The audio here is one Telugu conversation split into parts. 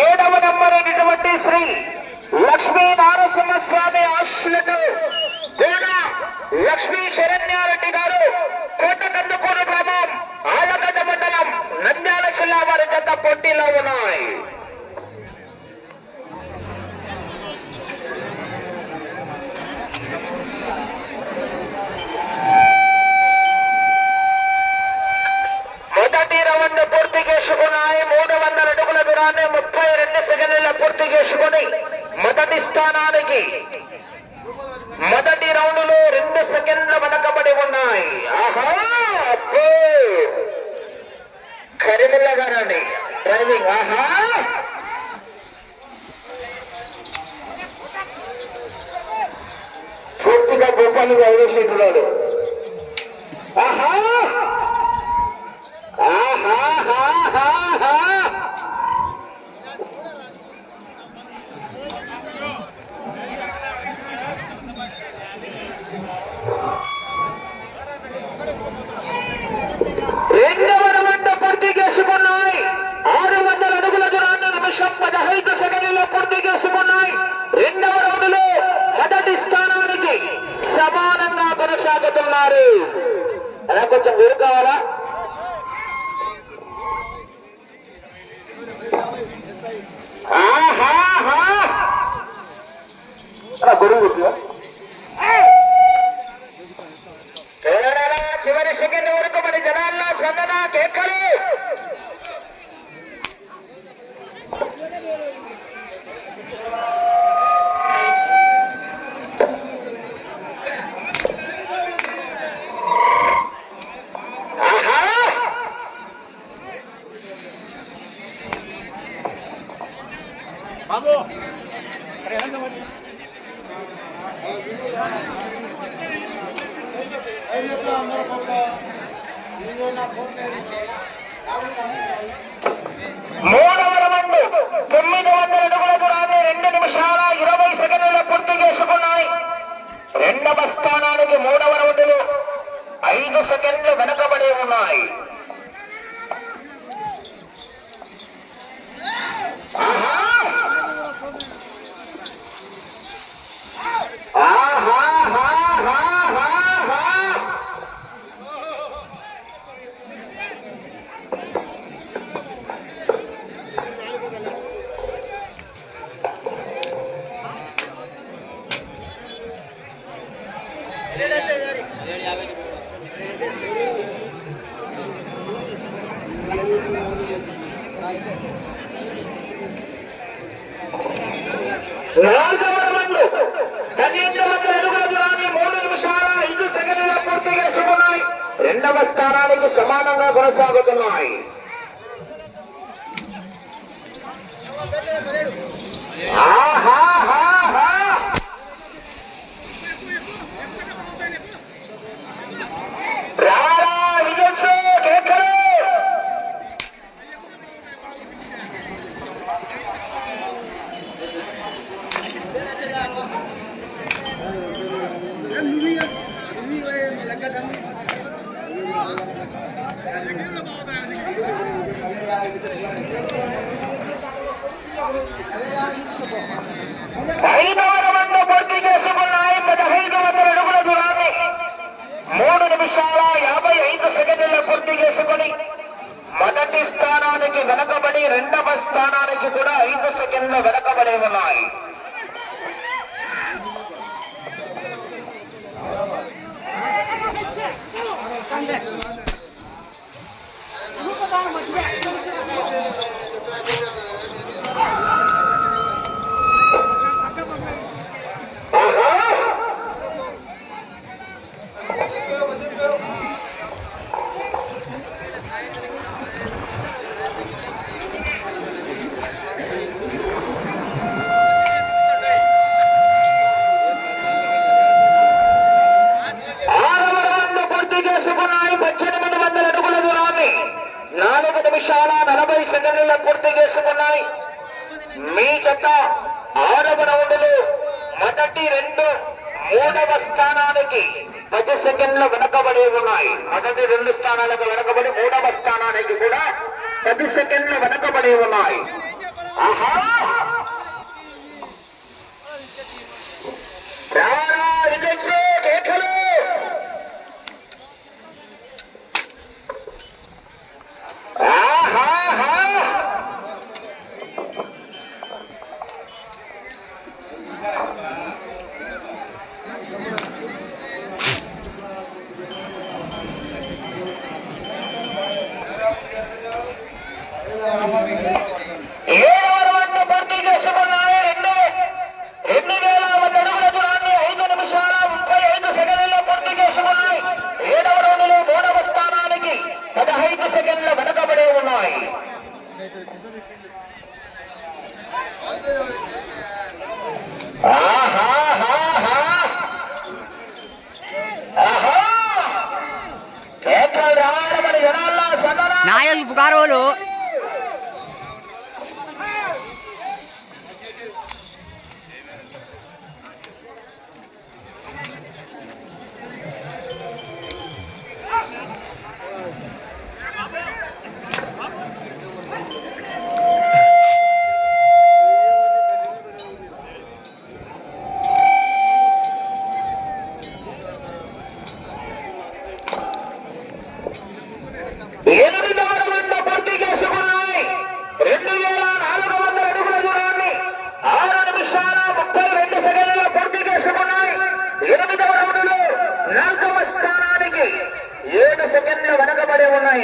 ఏడవ నంబర్ అయినటువంటి శ్రీ లక్ష్మీ నారసింహస్వామి ఆశ్రలకు కూడా లక్ష్మీ శరణ్యారెడ్డి గారు కోటకందుకూరు గ్రామం ఆలగడ్డ మండలం నంద్యాల జిల్లా వారి జత పోటీలో ఉన్నాయి. మొదటి రౌండ్ పూర్తి చేసుకున్నాయి. 300 అడుగుల దూరాన్ని 32 సెకండ్ల పూర్తి చేసుకుని మొదటి స్థానానికి మొదటి రౌండ్ లో 2 సెకండ్లు వెనకబడి ఉన్నాయి. ఆహా కరిమిల్ల గారండి డ్రైవింగ్. ఆహా పూర్తిగా గోపాలు అవరేషిస్తున్నాడు. ఆహా రెండవ రౌండ్ పూర్తి చేసుకున్నాయి. 600 అడుగుల దూరాన్ని నిమిషం 15 సెకండ్లలో పూర్తి చేసుకున్నాయి. రెండవ రౌండ్ లో మొదటి స్థానానికి సమానంగా కొనసాగుతున్నారు. అలా కొంచెం వేరు కావాలా? చివరి సెకండ్ వరకు మన జనాల్లో స్పందన కేకలు. బాబు మూడవ రౌండ్ 900 అడుగుల దూరాన్ని 2 నిమిషాల 20 సెకండ్ల పూర్తి చేసుకున్నాయి. రెండవ స్థానానికి మూడవ రౌండ్లు 5 సెకండ్లు వెనకబడి ఉన్నాయి. నాలుగవ రౌండ్ 1200 అడుగుల దూరాన్ని 3 నిమిషాల 5 సెకండ్ల పూర్తి చేసుకున్నాయి. రెండవ స్థానానికి సమానంగా కొనసాగుతున్నాయి. ఐదవ రౌండ్ పూర్తి చేసుకున్నాయి. 1500 అడుగుల దూరాన్ని 3 నిమిషాల 55 సెకండ్ల పూర్తి చేసుకుని మొదటి స్థానానికి వెనకబడి రెండవ స్థానానికి కూడా 5 సెకండ్లు వెనకబడి ఉన్నాయి. నిమిషాల 40 సెకండ్ల పూర్తి చేసుకున్నాయి. మీ జత 6 రెండవ రౌండ్లో మొదటి రెండు మూడవ స్థానానికి 10 సెకండ్లు వెనకబడి ఉన్నాయి. మొదటి 2 స్థానాలకు వెనకబడి మూడవ స్థానానికి కూడా 10 సెకండ్లు వెనకబడి ఉన్నాయి. ఆహా నాయకు పుకారోలు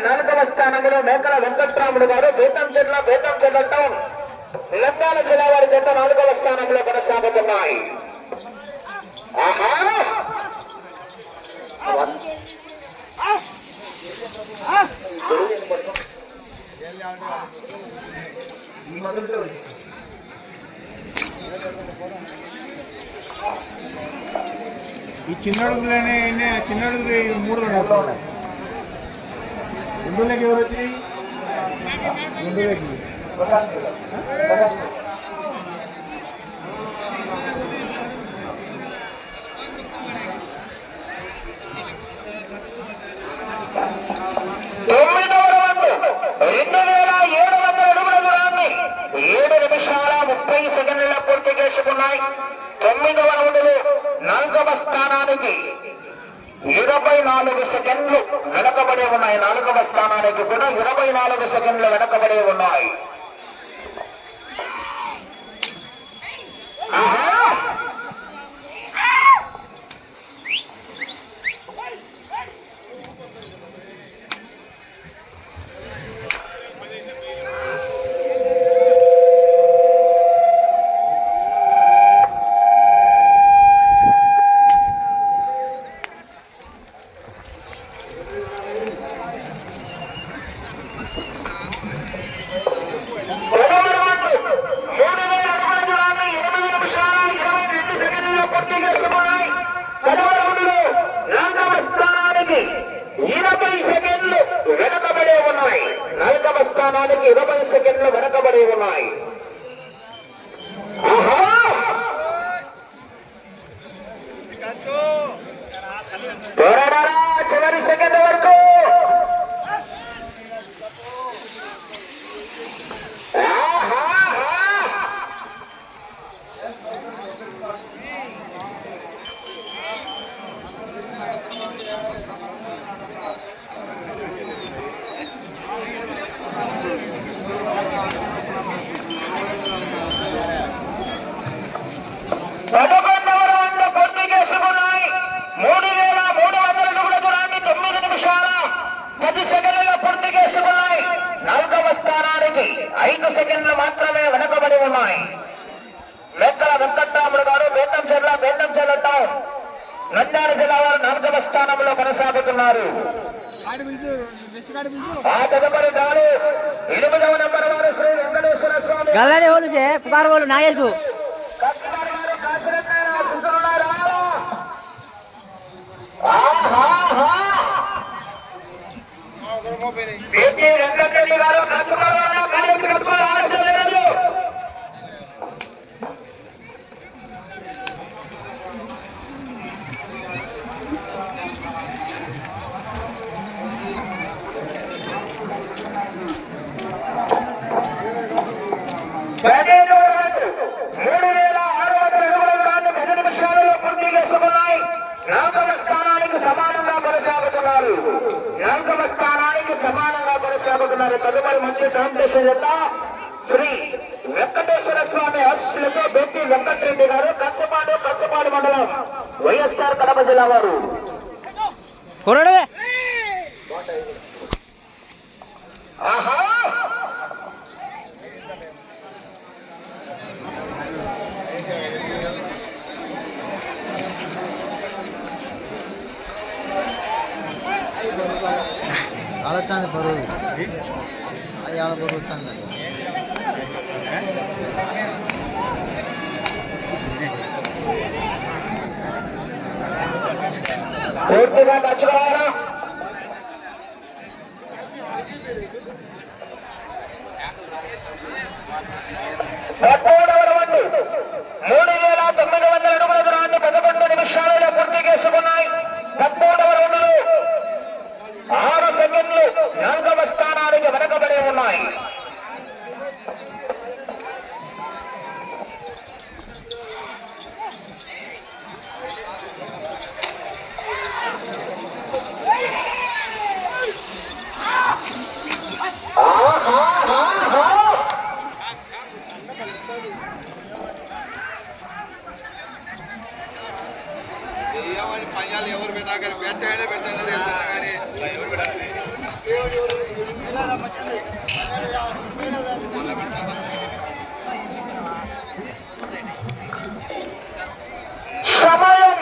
నాలుగవ స్థానంలో మేకల వెంకట్రాముడు గారు బేతం చెట్ల టౌన్ తెలంగాణ జిల్లా వారి చేత 4వ స్థానంలో కొనసాగుతున్నాయి. ఈ చిన్నడుగులనే చిన్నడుగులు 3 రెండు లెక్క ఎవరు వచ్చినాయి 2 లెక్క 7 నిమిషాల 30 సెకండ్ల పూర్తి చేసుకున్నాయి. 9వ రౌండ్లో 4వ స్థానానికి 24 సెకండ్లు వెనకబడి ఉన్నాయి. 4వ స్థానానికి కూడా 24 సెకండ్లు వెనకబడి ఉన్నాయి. స్థానానికి 20 సెకండ్లు వెనకబడి ఉన్నాయి. చివరి సెకండ్ వరకు పూర్తి చేసుకున్నాయి. 3,300 అడుగుల దూరాన్ని 9 నిమిషాల 10 సెకండ్లలో పూర్తి చేసుకున్నాయి. 4వ స్థానానికి 5 సెకండ్లు మాత్రమే వెనకబడి ఉన్నాయి. మెక్కల వెంకట్రాముడు గారు బేతం చెర్ల టౌన్ నంద్యాల జిల్లా వారు 4వ స్థానంలో కొనసాగుతున్నారు. ఆ తదుపరి దాడు 8వ నంబర్ వారు శ్రీ వెంకటేశ్వర స్వామి గల్లనే ఓలుసే పుకారోలు నాయకు వెంకటరెడ్డి గారు కట్టుకోవాలి ఆలస్యం లేదు. ఉన్నారు. తదుపరి మంచి కాంపిటీషన్ జత శ్రీ వెంకటేశ్వర స్వామి ఆశీస్సులతో బెట్టి వెంకటరెడ్డి గారు కచ్చపాడు మండలం వైఎస్ఆర్ కడప జిల్లా వారు. ఆహా ఆడొచ్చాను బరువు అయ్యాడ బరువు వచ్చాను పూర్తిగా మర్చిపోయారా? రౌండ్ 3,900 అడుగుల దూరాన్ని 11 నిమిషాలలో పూర్తి చేసుకున్నాయి. 13వ రౌండ్లో 6 సెకండ్లు 4వ స్థానానికి వెనకబడి ఉన్నాయి. పయ్యాలు ఎవరు పెట్టాక పెట్టాడే పెట్టండి కానీ సమయం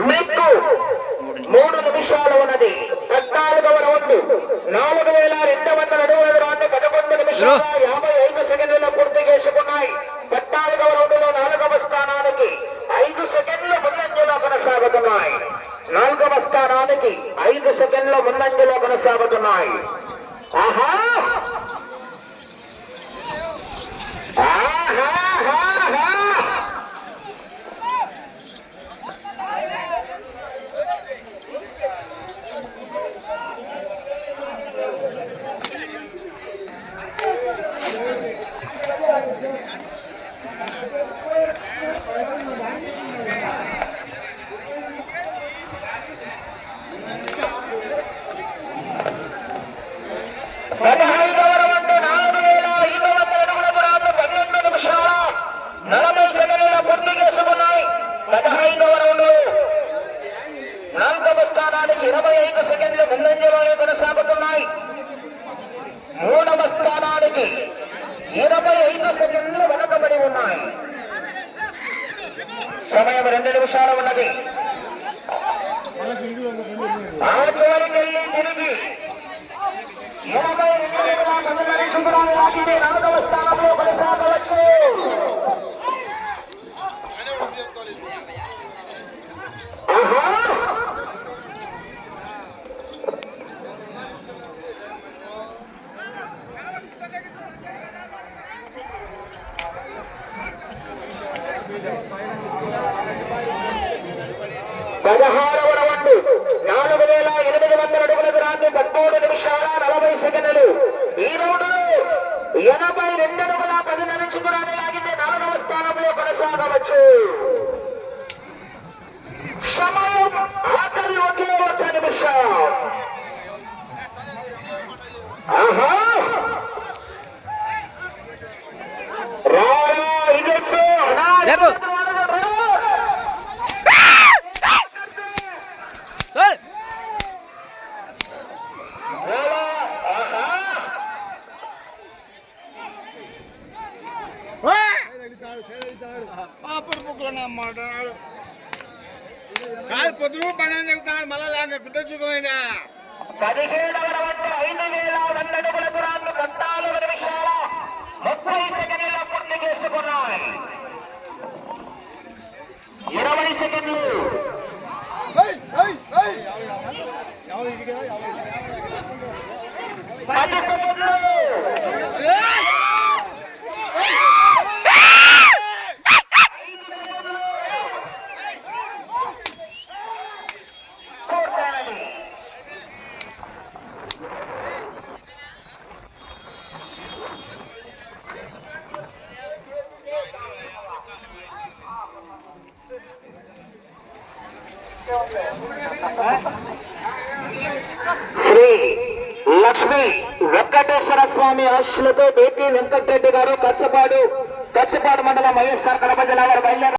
మీకు 3 నిమిషాలు ఉన్నది. 14వ రౌండ్ 4,200 అడుగుల దూరాన్ని 11 నిమిషాల 55 సెకండ్లలో పూర్తి చేసుకున్నాయి. 14వ రౌండ్ లో 4వ స్థానానికి 5 సెకండ్ల ముందంజలో కొనసాగుతున్నాయి. 4వ స్థానానికి 5 సెకండ్ల ముందంజలో కొనసాగుతున్నాయి. ఆహా సమయం 2 నిమిషాలు ఉన్నది. ఆ చివరికి వెళ్ళి తిరిగి 4వ స్థానంలో కొనసాగవచ్చు. పదహారవ రౌండ్ 4,800 అడుగుల దూరాన్ని 13 నిమిషాల 40 సెకండ్లు. ఈ రౌండ్ 82 అడుగుల 10 నుంచి దూరాన్ని లాగితే 4వ స్థానంలో కొనసాగవచ్చు. సమయం ఆఖరి ఒకే 1 నిమిషం. ఆహా రారా ఇదొచ్చు కాదు పొద్దు పని చెప్తాను మళ్ళా గుర్తుంచుకోమైనా 17వ రౌండ్ 5,100 అడుగుల దూరాన్ని 14 నిమిషాల 30 సెకండ్లలో పూర్తి చేసుకున్నాయి. 20 సెకండ్లు. 10 సెకండ్లు. శ్రీ లక్ష్మి వెంకటేశ్వర స్వామి ఆశీస్సులతో బేటి వెంకటరెడ్డి గారు కచ్చపాడు మండలం వైఎస్ఆర్ కడప జిల్లా వారు బయలుదేరారు.